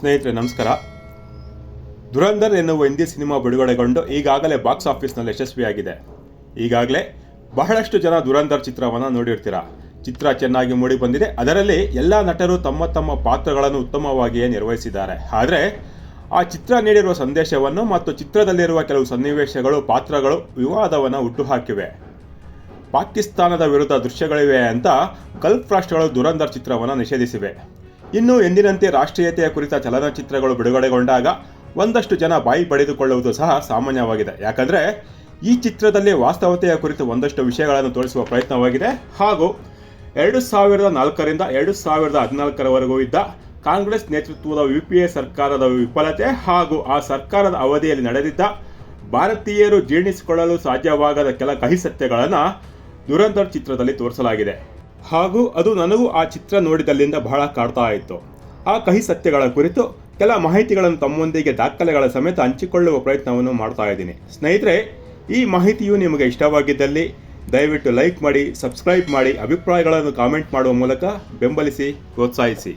ಸ್ನೇಹಿತರೆ ನಮಸ್ಕಾರ. ದುರಂಧರ್ ಎನ್ನುವ ಹಿಂದಿ ಸಿನಿಮಾ ಬಿಡುಗಡೆಗೊಂಡು ಈಗಾಗಲೇ ಬಾಕ್ಸ್ ಆಫೀಸ್ನಲ್ಲಿ ಯಶಸ್ವಿಯಾಗಿದೆ. ಈಗಾಗಲೇ ಬಹಳಷ್ಟು ಜನ ದುರಂಧರ್ ಚಿತ್ರವನ್ನು ನೋಡಿರ್ತೀರ. ಚಿತ್ರ ಚೆನ್ನಾಗಿ ಮೂಡಿ ಬಂದಿದೆ. ಅದರಲ್ಲಿ ಎಲ್ಲ ನಟರು ತಮ್ಮ ತಮ್ಮ ಪಾತ್ರಗಳನ್ನು ಉತ್ತಮವಾಗಿಯೇ ನಿರ್ವಹಿಸಿದ್ದಾರೆ. ಆದರೆ ಆ ಚಿತ್ರ ನೀಡಿರುವ ಸಂದೇಶವನ್ನು ಮತ್ತು ಚಿತ್ರದಲ್ಲಿರುವ ಕೆಲವು ಸನ್ನಿವೇಶಗಳು, ಪಾತ್ರಗಳು ವಿವಾದವನ್ನು ಹುಟ್ಟುಹಾಕಿವೆ. ಪಾಕಿಸ್ತಾನದ ವಿರುದ್ಧ ದೃಶ್ಯಗಳಿವೆ ಅಂತ ಗಲ್ಫ್ ರಾಷ್ಟ್ರಗಳು ದುರಂಧರ್ ಚಿತ್ರವನ್ನು ನಿಷೇಧಿಸಿವೆ. ಇನ್ನು ಎಂದಿನಂತೆ ರಾಷ್ಟ್ರೀಯತೆಯ ಕುರಿತ ಚಲನಚಿತ್ರಗಳು ಬಿಡುಗಡೆಗೊಂಡಾಗ ಒಂದಷ್ಟು ಜನ ಬಾಯಿ ಪಡೆದುಕೊಳ್ಳುವುದು ಸಹ ಸಾಮಾನ್ಯವಾಗಿದೆ. ಯಾಕಂದರೆ ಈ ಚಿತ್ರದಲ್ಲಿ ವಾಸ್ತವತೆಯ ಕುರಿತು ಒಂದಷ್ಟು ವಿಷಯಗಳನ್ನು ತೋರಿಸುವ ಪ್ರಯತ್ನವಾಗಿದೆ. ಹಾಗೂ 2004ರಿಂದ 2014ರವರೆಗೂ ಇದ್ದ ಕಾಂಗ್ರೆಸ್ ನೇತೃತ್ವದ UPA ಸರ್ಕಾರದ ವಿಫಲತೆ ಹಾಗೂ ಆ ಸರ್ಕಾರದ ಅವಧಿಯಲ್ಲಿ ನಡೆದಿದ್ದ ಭಾರತೀಯರು ಜೀರ್ಣಿಸಿಕೊಳ್ಳಲು ಸಾಧ್ಯವಾಗದ ಕೆಲ ಕಹಿ ಸತ್ಯಗಳನ್ನು ದುರಂಧರ್ ಚಿತ್ರದಲ್ಲಿ ತೋರಿಸಲಾಗಿದೆ. ಹಾಗೂ ಅದು ನನಗೂ ಆ ಚಿತ್ರ ನೋಡಿದಲ್ಲಿಂದ ಬಹಳ ಕಾಡ್ತಾ ಇತ್ತು. ಆ ಕಹಿ ಸತ್ಯಗಳ ಕುರಿತು ಕೆಲ ಮಾಹಿತಿಗಳನ್ನು ತಮ್ಮೊಂದಿಗೆ ದಾಖಲೆಗಳ ಸಮೇತ ಹಂಚಿಕೊಳ್ಳುವ ಪ್ರಯತ್ನವನ್ನು ಮಾಡ್ತಾ ಇದ್ದೀನಿ. ಸ್ನೇಹಿತರೆ, ಈ ಮಾಹಿತಿಯು ನಿಮಗೆ ಇಷ್ಟವಾಗಿದ್ದಲ್ಲಿ ದಯವಿಟ್ಟು ಲೈಕ್ ಮಾಡಿ, ಸಬ್ಸ್ಕ್ರೈಬ್ ಮಾಡಿ, ಅಭಿಪ್ರಾಯಗಳನ್ನು ಕಾಮೆಂಟ್ ಮಾಡುವ ಮೂಲಕ ಬೆಂಬಲಿಸಿ, ಪ್ರೋತ್ಸಾಹಿಸಿ.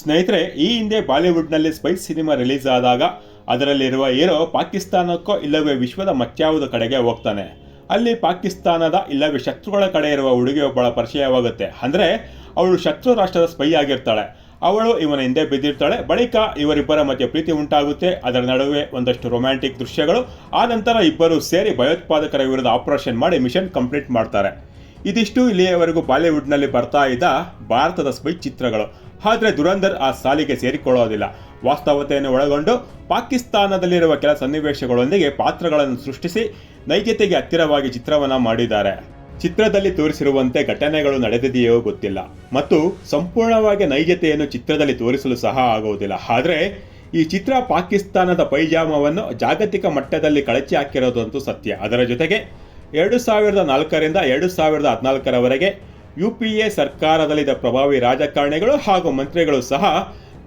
ಸ್ನೇಹಿತರೆ, ಈ ಹಿಂದೆ ಬಾಲಿವುಡ್ನಲ್ಲಿ ಸ್ಪೈ ಸಿನಿಮಾ ರಿಲೀಸ್ ಆದಾಗ ಅದರಲ್ಲಿರುವ ಹೀರೋ ಪಾಕಿಸ್ತಾನಕ್ಕೋ ಇಲ್ಲವೇ ವಿಶ್ವದ ಮತ್ಯಾವುದ ಕಡೆಗೆ ಹೋಗ್ತಾನೆ. ಅಲ್ಲಿ ಪಾಕಿಸ್ತಾನದ ಇಲ್ಲವೇ ಶತ್ರುಗಳ ಕಡೆ ಇರುವ ಹುಡುಗಿಯೊಬ್ಬಳ ಪರಿಚಯವಾಗುತ್ತೆ. ಅಂದರೆ ಅವಳು ಶತ್ರು ರಾಷ್ಟ್ರದ ಸ್ಪೈ ಆಗಿರ್ತಾಳೆ. ಅವಳು ಇವನ ಹಿಂದೆ ಬಿದ್ದಿರ್ತಾಳೆ. ಬಳಿಕ ಇವರಿಬ್ಬರ ಮಧ್ಯೆ ಪ್ರೀತಿ ಉಂಟಾಗುತ್ತೆ. ಅದರ ನಡುವೆ ಒಂದಷ್ಟು ರೊಮ್ಯಾಂಟಿಕ್ ದೃಶ್ಯಗಳು. ಆ ನಂತರ ಇಬ್ಬರು ಸೇರಿ ಭಯೋತ್ಪಾದಕರ ವಿರುದ್ಧ ಆಪರೇಷನ್ ಮಾಡಿ ಮಿಷನ್ ಕಂಪ್ಲೀಟ್ ಮಾಡ್ತಾರೆ. ಇದಿಷ್ಟು ಇಲ್ಲಿಯವರೆಗೂ ಬಾಲಿವುಡ್ನಲ್ಲಿ ಬರ್ತಾ ಇದ್ದ ಭಾರತದ ಸ್ಪೈ ಚಿತ್ರಗಳು. ಆದರೆ ದುರಂಧರ್ ಆ ಸಾಲಿಗೆ ಸೇರಿಕೊಳ್ಳೋದಿಲ್ಲ. ವಾಸ್ತವತೆಯನ್ನು ಒಳಗೊಂಡು ಪಾಕಿಸ್ತಾನದಲ್ಲಿರುವ ಕೆಲ ಸನ್ನಿವೇಶಗಳೊಂದಿಗೆ ಪಾತ್ರಗಳನ್ನು ಸೃಷ್ಟಿಸಿ ನೈಜತೆಗೆ ಹತ್ತಿರವಾಗಿ ಚಿತ್ರವನ್ನು ಮಾಡಿದ್ದಾರೆ. ಚಿತ್ರದಲ್ಲಿ ತೋರಿಸಿರುವಂತೆ ಘಟನೆಗಳು ನಡೆದಿದೆಯೋ ಗೊತ್ತಿಲ್ಲ ಮತ್ತು ಸಂಪೂರ್ಣವಾಗಿ ನೈಜತೆಯನ್ನು ಚಿತ್ರದಲ್ಲಿ ತೋರಿಸಲು ಸಹ ಆಗುವುದಿಲ್ಲ. ಆದರೆ ಈ ಚಿತ್ರ ಪಾಕಿಸ್ತಾನದ ಪೈಜಾಮವನ್ನು ಜಾಗತಿಕ ಮಟ್ಟದಲ್ಲಿ ಕಳಚಿ ಹಾಕಿರೋದಂತೂ ಸತ್ಯ. ಅದರ ಜೊತೆಗೆ 2004ರಿಂದ 2014ರವರೆಗೆ UPA ಸರ್ಕಾರದಲ್ಲಿದ್ದ ಪ್ರಭಾವಿ ರಾಜಕಾರಣಿಗಳು ಹಾಗೂ ಮಂತ್ರಿಗಳು ಸಹ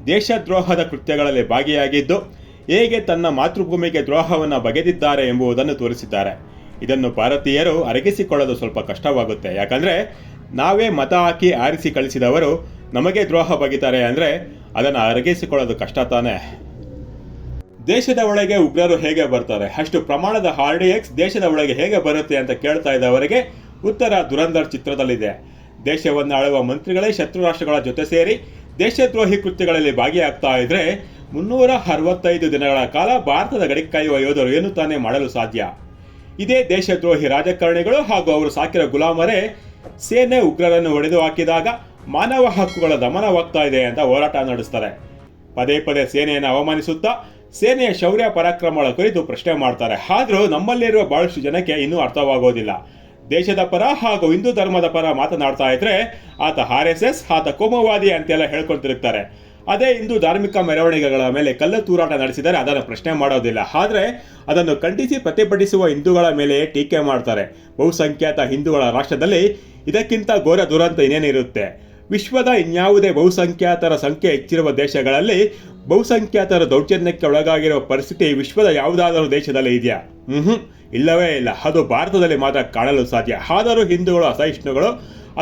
ದೇಶದ್ರೋಹದ ಕೃತ್ಯಗಳಲ್ಲಿ ಭಾಗಿಯಾಗಿದ್ದು ಹೇಗೆ ತನ್ನ ಮಾತೃಭೂಮಿಗೆ ದ್ರೋಹವನ್ನು ಬಗೆದಿದ್ದಾರೆ ಎಂಬುದನ್ನು ತೋರಿಸಿದ್ದಾರೆ. ಇದನ್ನು ಭಾರತೀಯರು ಅರಗಿಸಿಕೊಳ್ಳಲು ಸ್ವಲ್ಪ ಕಷ್ಟವಾಗುತ್ತೆ. ಯಾಕಂದರೆ ನಾವೇ ಮತ ಹಾಕಿ ಆರಿಸಿ ಕಳಿಸಿದವರು ನಮಗೆ ದ್ರೋಹ ಬಗೆತಾರೆ ಅಂದರೆ ಅದನ್ನು ಅರಗಿಸಿಕೊಳ್ಳೋದು ಕಷ್ಟ ತಾನೇ. ದೇಶದ ಒಳಗೆ ಉಗ್ರರು ಹೇಗೆ ಬರ್ತಾರೆ, ಅಷ್ಟು ಪ್ರಮಾಣದ RDX ದೇಶದ ಒಳಗೆ ಹೇಗೆ ಬರುತ್ತೆ ಅಂತ ಕೇಳ್ತಾ ಇದ್ದವರಿಗೆ ಉತ್ತರ ದುರಂಧರ್ ಚಿತ್ರದಲ್ಲಿದೆ. ದೇಶವನ್ನು ಆಳುವ ಮಂತ್ರಿಗಳೇ ಶತ್ರು ರಾಷ್ಟ್ರಗಳ ಜೊತೆ ಸೇರಿ ದೇಶದ್ರೋಹಿ ಕೃತ್ಯಗಳಲ್ಲಿ ಭಾಗಿಯಾಗ್ತಾ ಇದ್ರೆ 365 ದಿನಗಳ ಕಾಲ ಭಾರತದ ಗಡಿ ಕಾಯುವ ಯೋಧರು ಏನು ತಾನೇ ಮಾಡಲು ಸಾಧ್ಯ? ಇದೇ ದೇಶದ್ರೋಹಿ ರಾಜಕಾರಣಿಗಳು ಹಾಗೂ ಅವರು ಸಾಕಿರೋ ಗುಲಾಮರೇ ಸೇನೆ ಉಗ್ರರನ್ನು ಹೊಡೆದು ಹಾಕಿದಾಗ ಮಾನವ ಹಕ್ಕುಗಳ ದಮನವಾಗ್ತಾ ಇದೆ ಅಂತ ಹೋರಾಟ ನಡೆಸ್ತಾರೆ. ಪದೇ ಪದೇ ಸೇನೆಯನ್ನು ಅವಮಾನಿಸುತ್ತಾ ಸೇನೆಯ ಶೌರ್ಯ ಪರಾಕ್ರಮಗಳ ಕುರಿತು ಪ್ರಶ್ನೆ ಮಾಡ್ತಾರೆ. ಆದರೂ ನಮ್ಮಲ್ಲಿರುವ ಬಹಳಷ್ಟು ಜನಕ್ಕೆ ಇನ್ನೂ ಅರ್ಥವಾಗೋದಿಲ್ಲ. ದೇಶದ ಪರ ಹಾಗೂ ಹಿಂದೂ ಧರ್ಮದ ಪರ ಮಾತನಾಡ್ತಾ ಇದ್ರೆ ಆತ RSS, ಆತ ಕೋಮುವಾದಿ ಅಂತೆಲ್ಲ ಹೇಳ್ಕೊಳ್ತಿರ್ತಾರೆ. ಅದೇ ಹಿಂದೂ ಧಾರ್ಮಿಕ ಮೆರವಣಿಗೆಗಳ ಮೇಲೆ ಕಲ್ಲು ತೂರಾಟ ನಡೆಸಿದರೆ ಅದನ್ನು ಪ್ರಶ್ನೆ ಮಾಡೋದಿಲ್ಲ. ಆದರೆ ಅದನ್ನು ಖಂಡಿಸಿ ಪ್ರತಿಭಟಿಸುವ ಹಿಂದೂಗಳ ಮೇಲೆ ಟೀಕೆ ಮಾಡ್ತಾರೆ. ಬಹುಸಂಖ್ಯಾತ ಹಿಂದೂಗಳ ರಾಷ್ಟ್ರದಲ್ಲಿ ಇದಕ್ಕಿಂತ ಘೋರ ದುರಂತ ಇನ್ನೇನಿರುತ್ತೆ? ವಿಶ್ವದ ಇನ್ಯಾವುದೇ ಬಹುಸಂಖ್ಯಾತರ ಸಂಖ್ಯೆ ಹೆಚ್ಚಿರುವ ದೇಶಗಳಲ್ಲಿ ಬಹುಸಂಖ್ಯಾತರ ದೌರ್ಜನ್ಯಕ್ಕೆ ಒಳಗಾಗಿರುವ ಪರಿಸ್ಥಿತಿ ವಿಶ್ವದ ಯಾವುದಾದರೂ ದೇಶದಲ್ಲಿ ಇದೆಯಾ? ಇಲ್ಲವೇ ಇಲ್ಲ. ಅದು ಭಾರತದಲ್ಲಿ ಮಾತ್ರ ಕಾಣಲು ಸಾಧ್ಯ. ಆದರೂ ಹಿಂದೂಗಳು ಅಸಹಿಷ್ಣುಗಳು.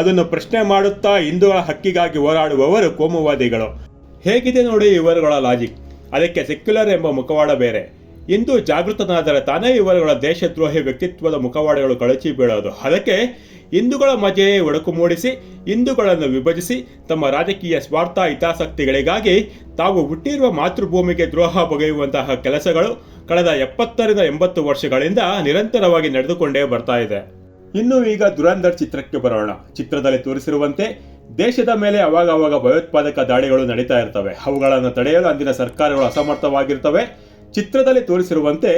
ಅದನ್ನು ಪ್ರಶ್ನೆ ಮಾಡುತ್ತಾ ಹಿಂದೂಗಳ ಹಕ್ಕಿಗಾಗಿ ಹೋರಾಡುವವರು ಕೋಮುವಾದಿಗಳು. ಹೇಗಿದೆ ನೋಡಿ ಇವರುಗಳ ಲಾಜಿಕ್. ಅದಕ್ಕೆ ಸೆಕ್ಯುಲರ್ ಎಂಬ ಮುಖವಾಡ ಬೇರೆ. ಹಿಂದೂ ಜಾಗೃತನಾದರೆ ತಾನೇ ಇವರುಗಳ ದೇಶದ್ರೋಹಿ ವ್ಯಕ್ತಿತ್ವದ ಮುಖವಾಡಗಳು ಕಳಚಿ ಬೀಳೋದು. ಅದಕ್ಕೆ ಹಿಂದೂಗಳ ಮಧ್ಯೆಯೇ ಒಡಕು ಮೂಡಿಸಿ ಹಿಂದೂಗಳನ್ನು ವಿಭಜಿಸಿ ತಮ್ಮ ರಾಜಕೀಯ ಸ್ವಾರ್ಥ ಹಿತಾಸಕ್ತಿಗಳಿಗಾಗಿ ತಾವು ಹುಟ್ಟಿರುವ ಮಾತೃಭೂಮಿಗೆ ದ್ರೋಹ ಬಗೆಯುವಂತಹ ಕೆಲಸಗಳು ಕಳೆದ 70ರಿಂದ 80 ವರ್ಷಗಳಿಂದ ನಿರಂತರವಾಗಿ ನಡೆದುಕೊಂಡೇ ಬರ್ತಾ ಇದೆ. ಇನ್ನು ಈಗ ದುರಂಧರ್ ಚಿತ್ರಕ್ಕೆ ಬರೋಣ. ಚಿತ್ರದಲ್ಲಿ ತೋರಿಸಿರುವಂತೆ ದೇಶದ ಮೇಲೆ ಅವಾಗವಾಗ ಭಯೋತ್ಪಾದಕ ದಾಳಿಗಳು ನಡೀತಾ ಇರ್ತವೆ. ಅವುಗಳನ್ನು ತಡೆಯಲು ಅಂದಿನ ಸರ್ಕಾರಗಳು ಅಸಮರ್ಥವಾಗಿರ್ತವೆ. ಚಿತ್ರದಲ್ಲಿ ತೋರಿಸಿರುವಂತೆ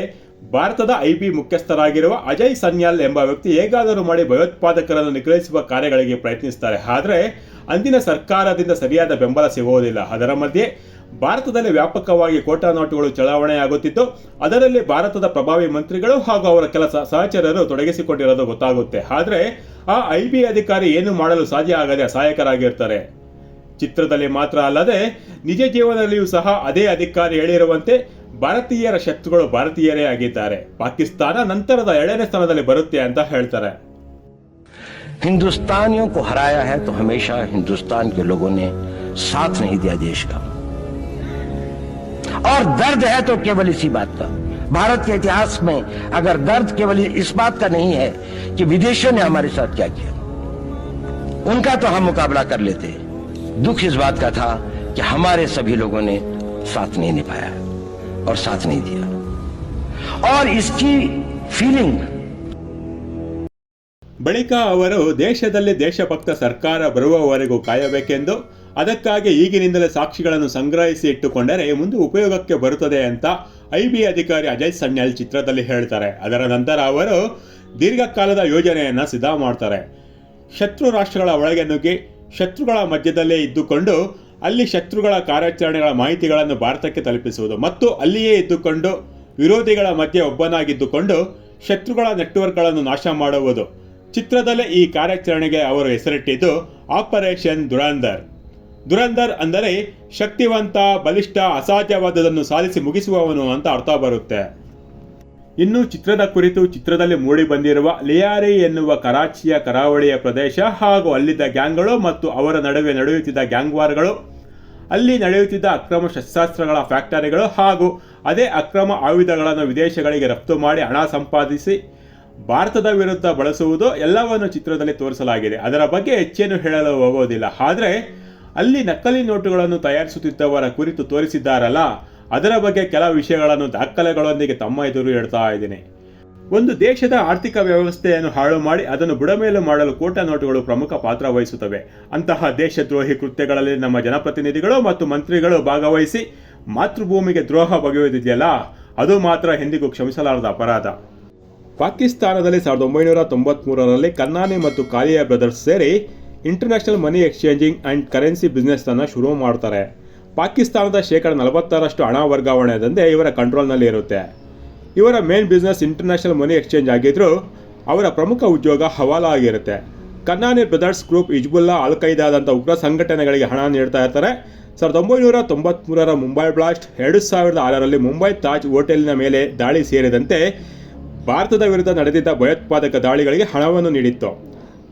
ಭಾರತದ IB ಮುಖ್ಯಸ್ಥರಾಗಿರುವ ಅಜಯ್ ಸನ್ಯಾಲ್ ಎಂಬ ವ್ಯಕ್ತಿ ಹೇಗಾದರೂ ಮಾಡಿ ಭಯೋತ್ಪಾದಕರನ್ನು ನಿಗ್ರಹಿಸುವ ಕಾರ್ಯಗಳಿಗೆ ಪ್ರಯತ್ನಿಸ್ತಾರೆ. ಆದರೆ ಅಂದಿನ ಸರ್ಕಾರದಿಂದ ಸರಿಯಾದ ಬೆಂಬಲ ಸಿಗುವುದಿಲ್ಲ. ಅದರ ಮಧ್ಯೆ ಭಾರತದಲ್ಲಿ ವ್ಯಾಪಕವಾಗಿ ಕೋಟಾ ನೋಟುಗಳು ಚಲಾವಣೆಯಾಗುತ್ತಿದ್ದು ಅದರಲ್ಲಿ ಭಾರತದ ಪ್ರಭಾವಿ ಮಂತ್ರಿಗಳು ಹಾಗೂ ಅವರ ಕೆಲ ಸಹಚರರು ತೊಡಗಿಸಿಕೊಂಡಿರೋದು ಗೊತ್ತಾಗುತ್ತೆ. ಆದರೆ ಆ IB ಅಧಿಕಾರಿ ಏನು ಮಾಡಲು ಸಾಧ್ಯ ಆಗದೆ ಅಸಹಾಯಕರಾಗಿರ್ತಾರೆ. ಚಿತ್ರದಲ್ಲಿ ಮಾತ್ರ ಅಲ್ಲದೆ ನಿಜ ಜೀವನದಲ್ಲಿಯೂ ಸಹ ಅದೇ ಅಧಿಕಾರಿ ಹೇಳಿರುವಂತೆ ಭಾರತೀಯರ ಶತ್ರುಗಳು ಭಾರತೀಯರೇ ಆಗಿದ್ದಾರೆ. ಪಾಕಿಸ್ತಾನ ನಂತರದ 2ನೇ ಸ್ಥಾನದಲ್ಲಿ ಬರುತ್ತೆ ಅಂತ ಹೇಳ್ತಾರೆ. हिंदुस्तानियों को हराया है तो हमेशा हिंदुस्तान के लोगों ने साथ नहीं दिया देश का। और दर्द है तो केवल इसी बात का। भारत के इतिहास में अगर दर्द केवल इस बात का नहीं है कि विदेशियों ने हमारे साथ क्या किया, उनका तो हम मुकाबला कर लेते। दुख इस बात का था कि हमारे सभी लोगों ने साथ नहीं निभाया और साथ नहीं दिया, और इसकी फीलिंग ಬಳಿಕ ಅವರು ದೇಶದಲ್ಲಿ ದೇಶಭಕ್ತ ಸರ್ಕಾರ ಬರುವವರೆಗೂ ಕಾಯಬೇಕೆಂದು, ಅದಕ್ಕಾಗಿ ಈಗಿನಿಂದಲೇ ಸಾಕ್ಷಿಗಳನ್ನು ಸಂಗ್ರಹಿಸಿ ಇಟ್ಟುಕೊಂಡರೆ ಮುಂದೆ ಉಪಯೋಗಕ್ಕೆ ಬರುತ್ತದೆ ಅಂತ ಐಬಿ ಅಧಿಕಾರಿ ಅಜಯ್ ಸನ್ಯಾಲ್ ಚಿತ್ರದಲ್ಲಿ ಹೇಳ್ತಾರೆ. ಅದರ ನಂತರ ಅವರು ದೀರ್ಘಕಾಲದ ಯೋಜನೆಯನ್ನು ಸಿದ್ಧ ಮಾಡ್ತಾರೆ. ಶತ್ರು ರಾಷ್ಟ್ರಗಳ ಒಳಗೆ ನುಗ್ಗಿ ಶತ್ರುಗಳ ಮಧ್ಯದಲ್ಲೇ ಇದ್ದುಕೊಂಡು ಅಲ್ಲಿ ಶತ್ರುಗಳ ಕಾರ್ಯಾಚರಣೆಗಳ ಮಾಹಿತಿಗಳನ್ನು ಭಾರತಕ್ಕೆ ತಲುಪಿಸುವುದು ಮತ್ತು ಅಲ್ಲಿಯೇ ಇದ್ದುಕೊಂಡು ವಿರೋಧಿಗಳ ಮಧ್ಯೆ ಒಬ್ಬನಾಗಿದ್ದುಕೊಂಡು ಶತ್ರುಗಳ ನೆಟ್ವರ್ಕ್ಗಳನ್ನು ನಾಶ ಮಾಡುವುದು. ಚಿತ್ರದಲ್ಲೇ ಈ ಕಾರ್ಯಾಚರಣೆಗೆ ಅವರು ಹೆಸರಿಟ್ಟಿದ್ದು ಆಪರೇಷನ್ ದುರಂಧರ್. ದುರಂಧರ್ ಅಂದರೆ ಶಕ್ತಿವಂತ, ಬಲಿಷ್ಠ, ಅಸಾಧ್ಯವಾದದನ್ನು ಸಾಧಿಸಿ ಮುಗಿಸುವವನು ಅಂತ ಅರ್ಥ ಬರುತ್ತೆ. ಇನ್ನು ಚಿತ್ರದ ಕುರಿತು ಚಿತ್ರದಲ್ಲಿ ಮೂಡಿ ಬಂದಿರುವ ಲಿಯಾರಿ ಎನ್ನುವ ಕರಾಚಿಯ ಕರಾವಳಿಯ ಪ್ರದೇಶ ಹಾಗೂ ಅಲ್ಲಿದ್ದ ಗ್ಯಾಂಗ್ಗಳು ಮತ್ತು ಅವರ ನಡುವೆ ನಡೆಯುತ್ತಿದ್ದ ಗ್ಯಾಂಗ್ ವಾರ್ಗಳು, ಅಲ್ಲಿ ನಡೆಯುತ್ತಿದ್ದ ಅಕ್ರಮ ಶಸ್ತ್ರಾಸ್ತ್ರಗಳ ಫ್ಯಾಕ್ಟರಿಗಳು ಹಾಗೂ ಅದೇ ಅಕ್ರಮ ಆಯುಧಗಳನ್ನು ವಿದೇಶಗಳಿಗೆ ರಫ್ತು ಮಾಡಿ ಹಣ ಸಂಪಾದಿಸಿ ಭಾರತದ ವಿರುದ್ಧ ಬಳಸುವುದು ಎಲ್ಲವನ್ನು ಚಿತ್ರದಲ್ಲಿ ತೋರಿಸಲಾಗಿದೆ. ಅದರ ಬಗ್ಗೆ ಹೆಚ್ಚೇನು ಹೇಳಲು ಹೋಗೋದಿಲ್ಲ. ಆದರೆ ಅಲ್ಲಿ ನಕಲಿ ನೋಟುಗಳನ್ನು ತಯಾರಿಸುತ್ತಿದ್ದವರ ಕುರಿತು ತೋರಿಸಿದ್ದಾರಲ್ಲ, ಅದರ ಬಗ್ಗೆ ಕೆಲವು ವಿಷಯಗಳನ್ನು ದಾಖಲೆಗಳೊಂದಿಗೆ ತಮ್ಮ ಎದುರು ಇಡ್ತಾ ಇದ್ದೀನಿ. ಒಂದು ದೇಶದ ಆರ್ಥಿಕ ವ್ಯವಸ್ಥೆಯನ್ನು ಹಾಳು ಮಾಡಿ ಅದನ್ನು ಬುಡಮೇಲು ಮಾಡಲು ಕೋಟಾ ನೋಟುಗಳು ಪ್ರಮುಖ ಪಾತ್ರ ವಹಿಸುತ್ತವೆ. ಅಂತಹ ದೇಶದ್ರೋಹಿ ಕೃತ್ಯಗಳಲ್ಲಿ ನಮ್ಮ ಜನಪ್ರತಿನಿಧಿಗಳು ಮತ್ತು ಮಂತ್ರಿಗಳು ಭಾಗವಹಿಸಿ ಮಾತೃಭೂಮಿಗೆ ದ್ರೋಹ ಬಗೆಯುವುದಿದೆಯಲ್ಲ, ಅದು ಮಾತ್ರ ಎಂದಿಗೂ ಕ್ಷಮಿಸಲಾರದ ಅಪರಾಧ. ಪಾಕಿಸ್ತಾನದಲ್ಲಿ 1993ರಲ್ಲಿ ಕನ್ನಾನಿ ಮತ್ತು ಕಾಲಿಯಾ ಬ್ರದರ್ಸ್ ಸೇರಿ international money exchanging and currency ಬಿಸ್ನೆಸ್ಸನ್ನು ಶುರು ಮಾಡ್ತಾರೆ. ಪಾಕಿಸ್ತಾನದ 40% ಹಣ ವರ್ಗಾವಣೆ ದಂಧೆ ಇವರ ಕಂಟ್ರೋಲ್ನಲ್ಲಿ ಇರುತ್ತೆ. ಇವರ ಮೇನ್ ಬಿಸ್ನೆಸ್ ಇಂಟರ್ನ್ಯಾಷನಲ್ ಮನಿ ಎಕ್ಸ್ಚೇಂಜ್ ಆಗಿದ್ದರೂ ಅವರ ಪ್ರಮುಖ ಉದ್ಯೋಗ ಹವಾಲಾ ಆಗಿರುತ್ತೆ. ಕನ್ನಾನಿ ಬ್ರದರ್ಸ್ ಗ್ರೂಪ್ ಹಿಜ್ಬುಲ್ಲಾ, ಅಲ್ ಖೈದಾದಂಥ ಉಗ್ರ ಸಂಘಟನೆಗಳಿಗೆ ಹಣ ನೀಡ್ತಾ ಇರ್ತಾರೆ. 1993ರ ಮುಂಬೈ ಬ್ಲಾಸ್ಟ್, 2006ರಲ್ಲಿ ಮುಂಬೈ ತಾಜ್ ಹೋಟೆಲಿನ ಮೇಲೆ ದಾಳಿ ಸೇರಿದಂತೆ ಭಾರತದ ವಿರುದ್ಧ ನಡೆದಿದ್ದ ಭಯೋತ್ಪಾದಕ ದಾಳಿಗಳಿಗೆ ಹಣವನ್ನು ನೀಡಿತ್ತು.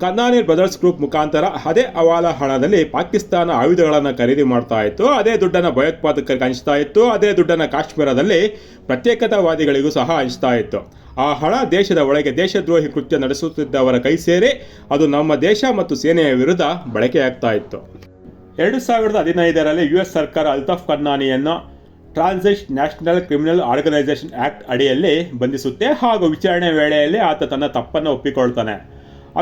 ಕನ್ನಾನಿ ಬ್ರದರ್ಸ್ ಗ್ರೂಪ್ ಮುಖಾಂತರ ಅದೇ ಹವಾಲಾ ಹಣದಲ್ಲಿ ಪಾಕಿಸ್ತಾನ ಆಯುಧಗಳನ್ನು ಖರೀದಿ ಮಾಡ್ತಾ ಇತ್ತು. ಅದೇ ದುಡ್ಡನ್ನು ಭಯೋತ್ಪಾದಕರಿಗೆ ಹಂಚ್ತಾ ಇತ್ತು. ಅದೇ ದುಡ್ಡನ್ನು ಕಾಶ್ಮೀರದಲ್ಲಿ ಪ್ರತ್ಯೇಕತಾವಾದಿಗಳಿಗೂ ಸಹ ಹಂಚ್ತಾ ಇತ್ತು. ಆ ಹಣ ದೇಶದ ಒಳಗೆ ದೇಶದ್ರೋಹಿ ಕೃತ್ಯ ನಡೆಸುತ್ತಿದ್ದವರ ಕೈ ಸೇರಿ ಅದು ನಮ್ಮ ದೇಶ ಮತ್ತು ಸೇನೆಯ ವಿರುದ್ಧ ಬಳಕೆಯಾಗ್ತಾ ಇತ್ತು. 2015ರಲ್ಲಿ US ಸರ್ಕಾರ ಅಲ್ತಾಫ್ ಕನ್ನಾನಿಯನ್ನು transnational criminal organisation act ಅಡಿಯಲ್ಲಿ ಬಂಧಿಸುತ್ತೆ ಹಾಗೂ ವಿಚಾರಣೆ ವೇಳೆಯಲ್ಲಿ ಆತ ತನ್ನ ತಪ್ಪನ್ನು ಒಪ್ಪಿಕೊಳ್ತಾನೆ.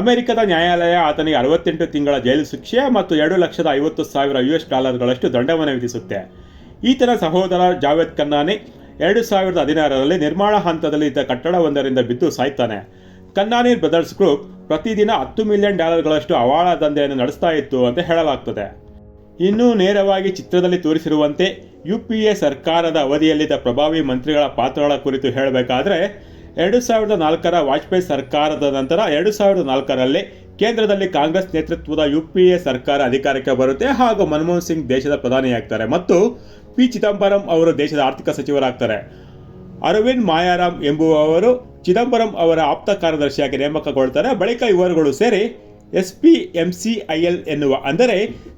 ಅಮೆರಿಕದ ನ್ಯಾಯಾಲಯ ಆತನಿಗೆ 68 ತಿಂಗಳ ಜೈಲು ಶಿಕ್ಷೆ ಮತ್ತು $2,50,000 ದಂಡವನ್ನು ವಿಧಿಸುತ್ತೆ. ಈತನ ಸಹೋದರ ಜಾವೇದ್ ಕನ್ನಾನಿ 2016ರಲ್ಲಿ ನಿರ್ಮಾಣ ಹಂತದಲ್ಲಿ ಇದ್ದ ಕಟ್ಟಡವೊಂದರಿಂದ ಬಿದ್ದು ಸಾಯ್ತಾನೆ. ಕನ್ನಾನಿ ಬ್ರದರ್ಸ್ ಗ್ರೂಪ್ ಪ್ರತಿದಿನ $10 ಮಿಲಿಯನ್ ಹವಾಲಾ ದಂಧೆಯನ್ನು ನಡೆಸ್ತಾ ಇತ್ತು ಅಂತ ಹೇಳಲಾಗ್ತದೆ. ಇನ್ನೂ ನೇರವಾಗಿ ಚಿತ್ರದಲ್ಲಿ ತೋರಿಸಿರುವಂತೆ UPA ಸರ್ಕಾರದ ಅವಧಿಯಲ್ಲಿದ್ದ ಪ್ರಭಾವಿ ಮಂತ್ರಿಗಳ ಪಾತ್ರಗಳ ಕುರಿತು ಹೇಳಬೇಕಾದ್ರೆ 2004ರ ವಾಜಪೇಯಿ ಸರ್ಕಾರದ ನಂತರ 2004ರಲ್ಲಿ ಕೇಂದ್ರದಲ್ಲಿ ಕಾಂಗ್ರೆಸ್ ನೇತೃತ್ವದ UPA ಸರ್ಕಾರ ಅಧಿಕಾರಕ್ಕೆ ಬರುತ್ತೆ ಹಾಗೂ ಮನಮೋಹನ್ ಸಿಂಗ್ ದೇಶದ ಪ್ರಧಾನಿಯಾಗ್ತಾರೆ ಮತ್ತು P. ಚಿದಂಬರಂ ಅವರು ದೇಶದ ಆರ್ಥಿಕ ಸಚಿವರಾಗ್ತಾರೆ. ಅರವಿಂದ್ ಮಾಯಾರಾಮ್ ಎಂಬುವವರು ಚಿದಂಬರಂ ಅವರ ಆಪ್ತ ಕಾರ್ಯದರ್ಶಿಯಾಗಿ ನೇಮಕಗೊಳ್ತಾರೆ. ಬಳಿಕ ಇವರುಗಳು ಸೇರಿ SPMCIL ಎನ್ನುವ ಅಂದರೆ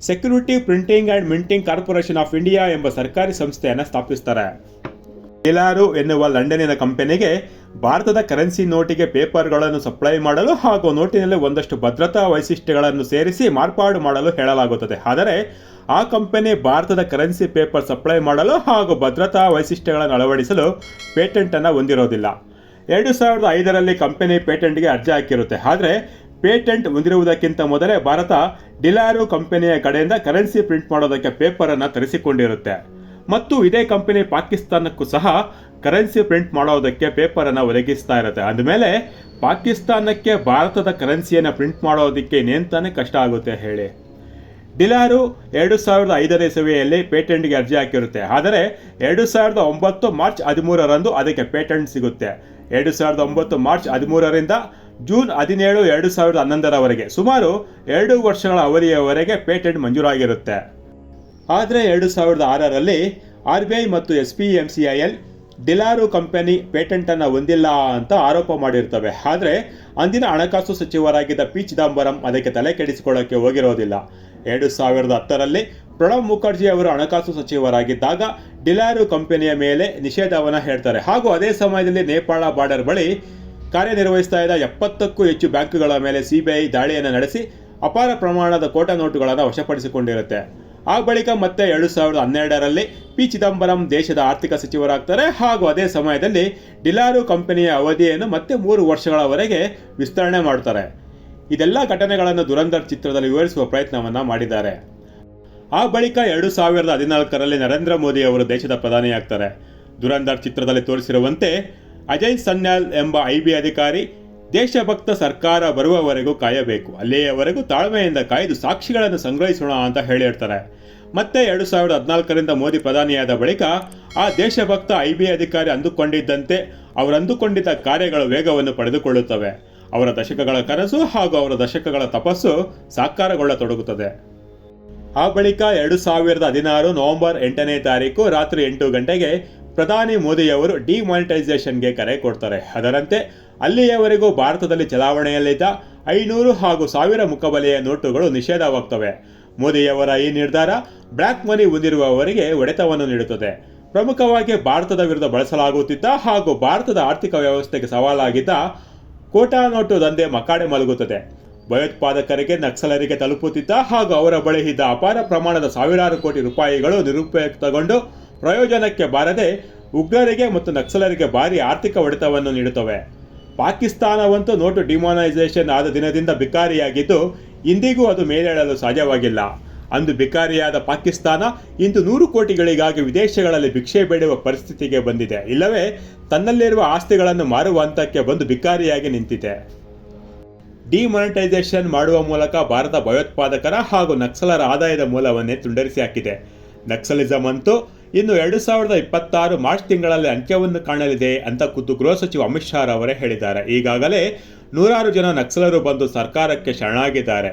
security printing and minting corporation of India ಎಂಬ ಸರ್ಕಾರಿ ಸಂಸ್ಥೆಯನ್ನು ಸ್ಥಾಪಿಸ್ತಾರೆ. ಡಿಲಾರು ಎನ್ನುವ ಲಂಡನ್ನಿನ ಕಂಪನಿಗೆ ಭಾರತದ ಕರೆನ್ಸಿ ನೋಟಿಗೆ ಪೇಪರ್ಗಳನ್ನು ಸಪ್ಲೈ ಮಾಡಲು ಹಾಗೂ ನೋಟಿನಲ್ಲಿ ಒಂದಷ್ಟು ಭದ್ರತಾ ವೈಶಿಷ್ಟ್ಯಗಳನ್ನು ಸೇರಿಸಿ ಮಾರ್ಪಾಡು ಮಾಡಲು ಹೇಳಲಾಗುತ್ತದೆ. ಆದರೆ ಆ ಕಂಪನಿ ಭಾರತದ ಕರೆನ್ಸಿ ಪೇಪರ್ ಸಪ್ಲೈ ಮಾಡಲು ಹಾಗೂ ಭದ್ರತಾ ವೈಶಿಷ್ಟ್ಯಗಳನ್ನು ಅಳವಡಿಸಲು ಪೇಟೆಂಟನ್ನು ಹೊಂದಿರೋದಿಲ್ಲ. 2005ರಲ್ಲಿ ಕಂಪನಿ ಪೇಟೆಂಟ್ಗೆ ಅರ್ಜಿ ಹಾಕಿರುತ್ತೆ. ಆದರೆ ಪೇಟೆಂಟ್ ಹೊಂದಿರುವುದಕ್ಕಿಂತ ಮೊದಲೇ ಭಾರತ ಡಿಲಾರು ಕಂಪನಿಯ ಕಡೆಯಿಂದ ಕರೆನ್ಸಿ ಪ್ರಿಂಟ್ ಮಾಡೋದಕ್ಕೆ ಪೇಪರನ್ನು ತರಿಸಿಕೊಂಡಿರುತ್ತೆ ಮತ್ತು ಇದೇ ಕಂಪನಿ ಪಾಕಿಸ್ತಾನಕ್ಕೂ ಸಹ ಕರೆನ್ಸಿ ಪ್ರಿಂಟ್ ಮಾಡೋದಕ್ಕೆ ಪೇಪರನ್ನು ಒದಗಿಸ್ತಾ ಇರುತ್ತೆ. ಅಂದಮೇಲೆ ಪಾಕಿಸ್ತಾನಕ್ಕೆ ಭಾರತದ ಕರೆನ್ಸಿಯನ್ನು ಪ್ರಿಂಟ್ ಮಾಡೋದಕ್ಕೆ ಇನ್ನೇಂತಾನೆ ಕಷ್ಟ ಆಗುತ್ತೆ ಹೇಳಿ. ಡಿಲಾರು 2005ನೇ ಇಸವಿಯಲ್ಲಿ ಪೇಟೆಂಟ್ಗೆ ಅರ್ಜಿ ಹಾಕಿರುತ್ತೆ. ಆದರೆ 2009 ಮಾರ್ಚ್ 13ರಂದು ಅದಕ್ಕೆ ಪೇಟೆಂಟ್ ಸಿಗುತ್ತೆ. 2009 ಮಾರ್ಚ್ 13ರಿಂದ ಜೂನ್ 17, 2011ರವರೆಗೆ ಸುಮಾರು 2 ವರ್ಷಗಳ ಅವಧಿಯವರೆಗೆ ಪೇಟೆಂಟ್ ಮಂಜೂರಾಗಿರುತ್ತೆ. ಆದರೆ 2006ರಲ್ಲಿ RBI ಮತ್ತು SPMCIL ಡಿಲಾರು ಕಂಪನಿ ಪೇಟೆಂಟನ್ನು ಹೊಂದಿಲ್ಲ ಅಂತ ಆರೋಪ ಮಾಡಿರ್ತವೆ. ಆದರೆ ಅಂದಿನ ಹಣಕಾಸು ಸಚಿವರಾಗಿದ್ದ ಪಿ ಚಿದಂಬರಂ ಅದಕ್ಕೆ ತಲೆ ಕೆಡಿಸಿಕೊಳ್ಳೋಕ್ಕೆ ಹೋಗಿರೋದಿಲ್ಲ. 2010ರಲ್ಲಿ ಪ್ರಣಬ್ ಮುಖರ್ಜಿ ಅವರು ಹಣಕಾಸು ಸಚಿವರಾಗಿದ್ದಾಗ ಡಿಲಾರು ಕಂಪನಿಯ ಮೇಲೆ ನಿಷೇಧವನ್ನು ಹೇಳ್ತಾರೆ. ಹಾಗೂ ಅದೇ ಸಮಯದಲ್ಲಿ ನೇಪಾಳ ಬಾರ್ಡರ್ ಬಳಿ ಕಾರ್ಯನಿರ್ವಹಿಸ್ತಾ ಇದ್ದ 70ಕ್ಕೂ ಹೆಚ್ಚು ಬ್ಯಾಂಕ್ಗಳ ಮೇಲೆ ಸಿಬಿಐ ದಾಳಿಯನ್ನು ನಡೆಸಿ ಅಪಾರ ಪ್ರಮಾಣದ ಕೋಟಾ ನೋಟುಗಳನ್ನು ವಶಪಡಿಸಿಕೊಂಡಿರುತ್ತೆ. ಆ ಬಳಿಕ ಮತ್ತೆ 2012ರಲ್ಲಿ ಪಿ ಚಿದಂಬರಂ ದೇಶದ ಆರ್ಥಿಕ ಸಚಿವರಾಗ್ತಾರೆ. ಹಾಗೂ ಅದೇ ಸಮಯದಲ್ಲಿ ಡಿಲಾರು ಕಂಪನಿಯ ಅವಧಿಯನ್ನು ಮತ್ತೆ 3 ವರ್ಷಗಳವರೆಗೆ ವಿಸ್ತರಣೆ ಮಾಡ್ತಾರೆ. ಇದೆಲ್ಲ ಘಟನೆಗಳನ್ನು ದುರಂಧರ್ ಚಿತ್ರದಲ್ಲಿ ವಿವರಿಸುವ ಪ್ರಯತ್ನವನ್ನು ಮಾಡಿದ್ದಾರೆ. ಆ ಬಳಿಕ 2014ರಲ್ಲಿ ನರೇಂದ್ರ ಮೋದಿ ಅವರು ದೇಶದ ಪ್ರಧಾನಿಯಾಗ್ತಾರೆ. ದುರಂಧರ್ ಚಿತ್ರದಲ್ಲಿ ತೋರಿಸಿರುವಂತೆ ಅಜಯ್ ಸನ್ಯಾಲ್ ಎಂಬ ಐಬಿ ಅಧಿಕಾರಿ ದೇಶಭಕ್ತ ಸರ್ಕಾರ ಬರುವವರೆಗೂ ಕಾಯಬೇಕು, ಅಲ್ಲಿಯವರೆಗೂ ತಾಳ್ಮೆಯಿಂದ ಕಾಯ್ದು ಸಾಕ್ಷಿಗಳನ್ನು ಸಂಗ್ರಹಿಸೋಣ ಅಂತ ಹೇಳಿರ್ತಾರೆ. ಮತ್ತೆ 2014ರಿಂದ ಮೋದಿ ಪ್ರಧಾನಿಯಾದ ಬಳಿಕ ಆ ದೇಶಭಕ್ತ ಐಬಿ ಅಧಿಕಾರಿ ಅಂದುಕೊಂಡಿದ್ದಂತೆ ಅವರಂದುಕೊಂಡಿದ್ದ ಕಾರ್ಯಗಳು ವೇಗವನ್ನು ಪಡೆದುಕೊಳ್ಳುತ್ತವೆ. ಅವರ ದಶಕಗಳ ಕನಸು ಹಾಗೂ ಅವರ ದಶಕಗಳ ತಪಸ್ಸು ಸಾಕಾರಗೊಳ್ಳತೊಡಗುತ್ತದೆ. ಆ ಬಳಿಕ 2016 ನವೆಂಬರ್ 8ನೇ ತಾರೀಕು ರಾತ್ರಿ 8 ಗಂಟೆಗೆ ಪ್ರಧಾನಿ ಮೋದಿಯವರು ಡಿಮಾನಿಟೈಸೇಷನ್ಗೆ ಕರೆ ಕೊಡ್ತಾರೆ. ಅದರಂತೆ ಅಲ್ಲಿಯವರೆಗೂ ಭಾರತದಲ್ಲಿ ಚಲಾವಣೆಯಲ್ಲಿದ್ದ 500 ಹಾಗೂ 1000 ಮುಖಬೆಲೆಯ ನೋಟುಗಳು ನಿಷೇಧವಾಗ್ತವೆ. ಮೋದಿಯವರ ಈ ನಿರ್ಧಾರ ಬ್ಲ್ಯಾಕ್ ಮನಿ ಹೊಂದಿರುವವರಿಗೆ ಹೊಡೆತವನ್ನು ನೀಡುತ್ತದೆ. ಪ್ರಮುಖವಾಗಿ ಭಾರತದ ವಿರುದ್ಧ ಬಳಸಲಾಗುತ್ತಿದ್ದ ಹಾಗೂ ಭಾರತದ ಆರ್ಥಿಕ ವ್ಯವಸ್ಥೆಗೆ ಸವಾಲಾಗಿದ್ದ ಕೋಟಾ ನೋಟು ದಂಧೆ ಮಕಾಡೆ ಮಲಗುತ್ತದೆ. ಭಯೋತ್ಪಾದಕರಿಗೆ, ನಕ್ಸಲರಿಗೆ ತಲುಪುತ್ತಿದ್ದ ಹಾಗೂ ಅವರ ಬಳಿ ಇದ್ದ ಅಪಾರ ಪ್ರಮಾಣದ ಸಾವಿರಾರು ಕೋಟಿ ರೂಪಾಯಿಗಳು ನಿರುಪಯುಕ್ತಗೊಂಡು ಪ್ರಯೋಜನಕ್ಕೆ ಬಾರದೆ ಉಗ್ರರಿಗೆ ಮತ್ತು ನಕ್ಸಲರಿಗೆ ಭಾರಿ ಆರ್ಥಿಕ ಹೊಡೆತವನ್ನು ನೀಡುತ್ತವೆ. ಪಾಕಿಸ್ತಾನವಂತೂ ನೋಟು ಡಿಮಾನೈಸೇಷನ್ ಆದ ದಿನದಿಂದ ಬಿಕಾರಿಯಾಗಿದ್ದು ಇಂದಿಗೂ ಅದು ಮೇಲೇಳಲು ಸಾಧ್ಯವಾಗಿಲ್ಲ. ಅಂದು ಬಿಕಾರಿಯಾದ ಪಾಕಿಸ್ತಾನ ಇಂದು 100 ಕೋಟಿಗಳಿಗಾಗಿ ವಿದೇಶಗಳಲ್ಲಿ ಭಿಕ್ಷೆ ಬೇಡುವ ಪರಿಸ್ಥಿತಿಗೆ ಬಂದಿದೆ, ಇಲ್ಲವೇ ತನ್ನಲ್ಲಿರುವ ಆಸ್ತಿಗಳನ್ನು ಮಾರುವ ಹಂತಕ್ಕೆ ಬಂದು ಬಿಕಾರಿಯಾಗಿ ನಿಂತಿದೆ. ಡಿಮಾನಿಟೈಸೇಷನ್ ಮಾಡುವ ಮೂಲಕ ಭಾರತ ಭಯೋತ್ಪಾದಕರ ಹಾಗೂ ನಕ್ಸಲರ ಆದಾಯದ ಮೂಲವನ್ನೇ ತುಂಡರಿಸಿ ಹಾಕಿದೆ. ನಕ್ಸಲಿಸಂ ಅಂತೂ ಇನ್ನು 2026 ಮಾರ್ಚ್ ತಿಂಗಳಲ್ಲಿ ಅಂತ್ಯವನ್ನು ಕಾಣಲಿದೆ ಅಂತ ಖುದ್ದು ಗೃಹ ಸಚಿವ ಅಮಿತ್ ಶಾ ಅವರೇ ಹೇಳಿದ್ದಾರೆ. ಈಗಾಗಲೇ 100 ಜನ ನಕ್ಸಲರು ಬಂದು ಸರ್ಕಾರಕ್ಕೆ ಶರಣಾಗಿದ್ದಾರೆ.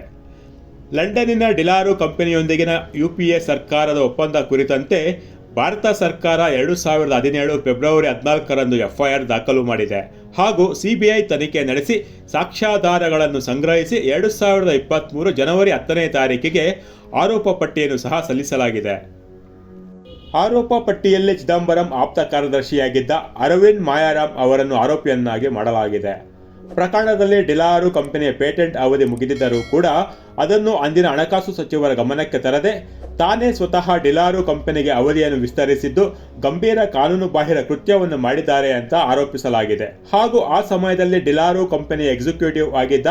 ಲಂಡನ್ನಿನ ಡಿಲಾರು ಕಂಪನಿಯೊಂದಿಗಿನ UPA ಸರ್ಕಾರದ ಒಪ್ಪಂದ ಕುರಿತಂತೆ ಭಾರತ ಸರ್ಕಾರ 2017 ಫೆಬ್ರವರಿ 14ರಂದು FIR ದಾಖಲು ಮಾಡಿದೆ ಹಾಗೂ CBI ತನಿಖೆ ನಡೆಸಿ ಸಾಕ್ಷ್ಯಾಧಾರಗಳನ್ನು ಸಂಗ್ರಹಿಸಿ 2023 ಜನವರಿ 10ನೇ ತಾರೀಕಿಗೆ ಆರೋಪ ಪಟ್ಟಿಯನ್ನು ಸಹ ಸಲ್ಲಿಸಲಾಗಿದೆ. ಆರೋಪ ಪಟ್ಟಿಯಲ್ಲಿ ಚಿದಂಬರಂ ಆಪ್ತ ಕಾರ್ಯದರ್ಶಿಯಾಗಿದ್ದ ಅರವಿಂದ್ ಮಾಯಾರಾಮ್ ಅವರನ್ನು ಆರೋಪಿಯನ್ನಾಗಿ ಮಾಡಲಾಗಿದೆ. ಪ್ರಕರಣದಲ್ಲಿ ಡಿಲಾರು ಕಂಪನಿಯ ಪೇಟೆಂಟ್ ಅವಧಿ ಮುಗಿದಿದ್ದರೂ ಕೂಡ ಅದನ್ನು ಅಂದಿನ ಹಣಕಾಸು ಸಚಿವರ ಗಮನಕ್ಕೆ ತರದೆ ತಾನೇ ಸ್ವತಃ ಡಿಲಾರು ಕಂಪನಿಗೆ ಅವಧಿಯನ್ನು ವಿಸ್ತರಿಸಿದ್ದು ಗಂಭೀರ ಕಾನೂನು ಬಾಹಿರ ಕೃತ್ಯವನ್ನು ಮಾಡಿದ್ದಾರೆ ಅಂತ ಆರೋಪಿಸಲಾಗಿದೆ. ಹಾಗೂ ಆ ಸಮಯದಲ್ಲಿ ಡಿಲಾರು ಕಂಪನಿಯ ಎಕ್ಸಿಕ್ಯೂಟಿವ್ ಆಗಿದ್ದ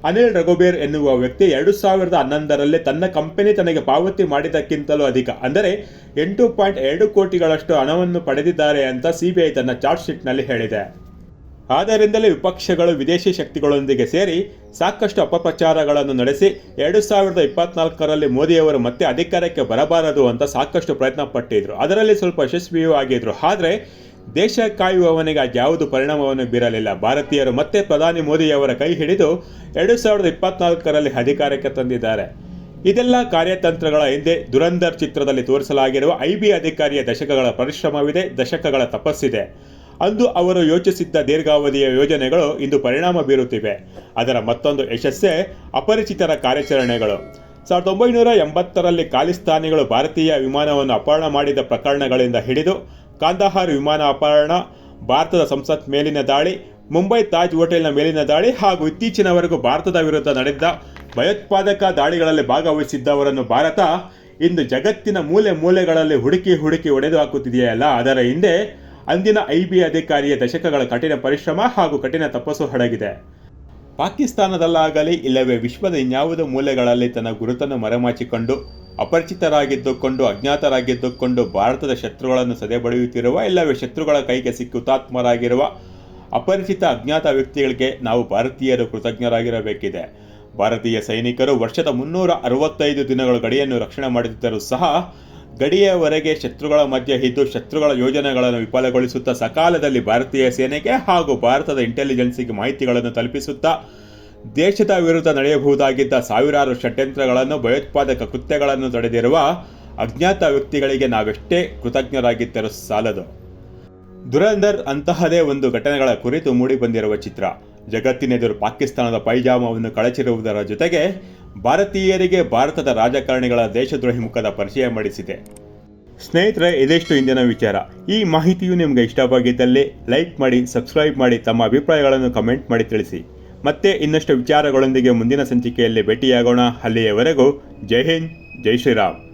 ಅನಿಲ್ ರಘುಬೀರ್ ಎನ್ನುವ ವ್ಯಕ್ತಿ 2011ರಲ್ಲಿ ತನ್ನ ಕಂಪನಿ ತನಗೆ ಪಾವತಿ ಮಾಡಿದ್ದಕ್ಕಿಂತಲೂ ಅಧಿಕ ಅಂದರೆ 8.2 ಕೋಟಿಗಳಷ್ಟು ಹಣವನ್ನು ಪಡೆದಿದ್ದಾರೆ ಅಂತ CBI ತನ್ನ ಚಾರ್ಜ್ ಶೀಟ್ನಲ್ಲಿ ಹೇಳಿದೆ. ಆದ್ದರಿಂದಲೇ ವಿಪಕ್ಷಗಳು ವಿದೇಶಿ ಶಕ್ತಿಗಳೊಂದಿಗೆ ಸೇರಿ ಸಾಕಷ್ಟು ಅಪಪ್ರಚಾರಗಳನ್ನು ನಡೆಸಿ 2024ರಲ್ಲಿ ಮೋದಿಯವರು ಮತ್ತೆ ಅಧಿಕಾರಕ್ಕೆ ಬರಬಾರದು ಅಂತ ಸಾಕಷ್ಟು ಪ್ರಯತ್ನ ಪಟ್ಟಿದ್ರು. ಅದರಲ್ಲಿ ಸ್ವಲ್ಪ ಯಶಸ್ವಿಯೂ ಆಗಿದ್ರು. ಆದರೆ ದೇಶ ಕಾಯುವವನಿಗೆ ಯಾವುದು ಪರಿಣಾಮವನ್ನು ಬೀರಲಿಲ್ಲ. ಭಾರತೀಯರು ಮತ್ತೆ ಪ್ರಧಾನಿ ಮೋದಿಯವರ ಕೈ ಹಿಡಿದು 2024ರಲ್ಲಿ ಅಧಿಕಾರಕ್ಕೆ ತಂದಿದ್ದಾರೆ. ಇದೆಲ್ಲ ಕಾರ್ಯತಂತ್ರಗಳ ಹಿಂದೆ ದುರಂಧರ್ ಚಿತ್ರದಲ್ಲಿ ತೋರಿಸಲಾಗಿರುವ ಐಬಿ ಅಧಿಕಾರಿಯ ದಶಕಗಳ ಪರಿಶ್ರಮವಿದೆ, ದಶಕಗಳ ತಪಸ್ಸಿದೆ. ಅಂದು ಅವರು ಯೋಚಿಸಿದ್ದ ದೀರ್ಘಾವಧಿಯ ಯೋಜನೆಗಳು ಇಂದು ಪರಿಣಾಮ ಬೀರುತ್ತಿವೆ. ಅದರ ಮತ್ತೊಂದು ಯಶಸ್ಸೇ ಅಪರಿಚಿತರ ಕಾರ್ಯಾಚರಣೆಗಳು. 1980ರಲ್ಲಿ ಖಾಲಿಸ್ತಾನಿಗಳು ಭಾರತೀಯ ವಿಮಾನವನ್ನು ಅಪಹರಣ ಮಾಡಿದ ಪ್ರಕರಣಗಳಿಂದ ಹಿಡಿದು ಕಾಂದಹಾರ್ ವಿಮಾನ ಅಪಹರಣ, ಭಾರತದ ಸಂಸತ್ ಮೇಲಿನ ದಾಳಿ, ಮುಂಬೈ ತಾಜ್ ಹೋಟೆಲ್ನ ಮೇಲಿನ ದಾಳಿ ಹಾಗೂ ಇತ್ತೀಚಿನವರೆಗೂ ಭಾರತದ ವಿರುದ್ಧ ನಡೆದ ಭಯೋತ್ಪಾದಕ ದಾಳಿಗಳಲ್ಲಿ ಭಾಗವಹಿಸಿದ್ದವರನ್ನು ಭಾರತ ಇಂದು ಜಗತ್ತಿನ ಮೂಲೆ ಮೂಲೆಗಳಲ್ಲಿ ಹುಡುಕಿ ಹೊಡೆದು ಹಾಕುತ್ತಿದೆಯಲ್ಲ, ಅದರ ಹಿಂದೆ ಅಂದಿನ ಐಬಿ ಅಧಿಕಾರಿಯ ದಶಕಗಳ ಕಠಿಣ ಪರಿಶ್ರಮ ಹಾಗೂ ಕಠಿಣ ತಪಸ್ಸು ಅಡಗಿದೆ. ಪಾಕಿಸ್ತಾನದಲ್ಲಾಗಲಿ ಇಲ್ಲವೇ ವಿಶ್ವದ ಇನ್ಯಾವುದೋ ಮೂಲೆಗಳಲ್ಲಿ ತನ್ನ ಗುರುತನ್ನು ಮರೆಮಾಚಿಕೊಂಡು ಅಪರಿಚಿತರಾಗಿದ್ದುಕೊಂಡು ಅಜ್ಞಾತರಾಗಿದ್ದುಕೊಂಡು ಭಾರತದ ಶತ್ರುಗಳನ್ನು ಸದೆಬಡಿಯುತ್ತಿರುವ ಇಲ್ಲವೇ ಶತ್ರುಗಳ ಕೈಗೆ ಸಿಕ್ಕಿ ಹುತಾತ್ಮರಾಗಿರುವ ಅಪರಿಚಿತ ಅಜ್ಞಾತ ವ್ಯಕ್ತಿಗಳಿಗೆ ನಾವು ಭಾರತೀಯರು ಕೃತಜ್ಞರಾಗಿರಬೇಕಿದೆ. ಭಾರತೀಯ ಸೈನಿಕರು ವರ್ಷದ 365 ದಿನಗಳು ಗಡಿಯನ್ನು ರಕ್ಷಣೆ ಮಾಡುತ್ತಿದ್ದರೂ ಸಹ ಗಡಿಯವರೆಗೆ ಶತ್ರುಗಳ ಮಧ್ಯೆ ಇದ್ದು ಶತ್ರುಗಳ ಯೋಜನೆಗಳನ್ನು ವಿಫಲಗೊಳಿಸುತ್ತಾ ಸಕಾಲದಲ್ಲಿ ಭಾರತೀಯ ಸೇನೆಗೆ ಹಾಗೂ ಭಾರತದ ಇಂಟೆಲಿಜೆನ್ಸಿಗೆ ಮಾಹಿತಿಗಳನ್ನು ತಲುಪಿಸುತ್ತಾ ದೇಶದ ವಿರುದ್ಧ ನಡೆಯಬಹುದಾಗಿದ್ದ ಸಾವಿರಾರು ಷಡ್ಯಂತ್ರಗಳನ್ನು, ಭಯೋತ್ಪಾದಕ ಕೃತ್ಯಗಳನ್ನು ತಡೆದಿರುವ ಅಜ್ಞಾತ ವ್ಯಕ್ತಿಗಳಿಗೆ ನಾವೆಷ್ಟೇ ಕೃತಜ್ಞರಾಗಿದ್ದರೂ ಸಾಲದು. ದುರಂಧರ್ ಅಂತಹದೇ ಒಂದು ಘಟನೆಗಳ ಕುರಿತು ಮೂಡಿಬಂದಿರುವ ಚಿತ್ರ. ಜಗತ್ತಿನೆದುರು ಪಾಕಿಸ್ತಾನದ ಪೈಜಾಮವನ್ನು ಕಳಚಿರುವುದರ ಜೊತೆಗೆ ಭಾರತೀಯರಿಗೆ ಭಾರತದ ರಾಜಕಾರಣಿಗಳ ದೇಶದ್ರೋಹಿ ಮುಖದ ಪರಿಚಯ ಮಾಡಿಸಿದೆ. ಸ್ನೇಹಿತರೆ, ಇದಿಷ್ಟು ಇಂದಿನ ವಿಚಾರ. ಈ ಮಾಹಿತಿಯು ನಿಮಗೆ ಇಷ್ಟವಾಗಿದ್ದಲ್ಲಿ ಲೈಕ್ ಮಾಡಿ, ಸಬ್ಸ್ಕ್ರೈಬ್ ಮಾಡಿ, ತಮ್ಮ ಅಭಿಪ್ರಾಯಗಳನ್ನು ಕಮೆಂಟ್ ಮಾಡಿ ತಿಳಿಸಿ. ಮತ್ತೆ ಇನ್ನಷ್ಟು ವಿಚಾರಗಳೊಂದಿಗೆ ಮುಂದಿನ ಸಂಚಿಕೆಯಲ್ಲಿ ಭೇಟಿಯಾಗೋಣ. ಅಲ್ಲಿಯವರೆಗೂ ಜೈ ಹಿಂದ್, ಜೈ ಶ್ರೀರಾಮ್.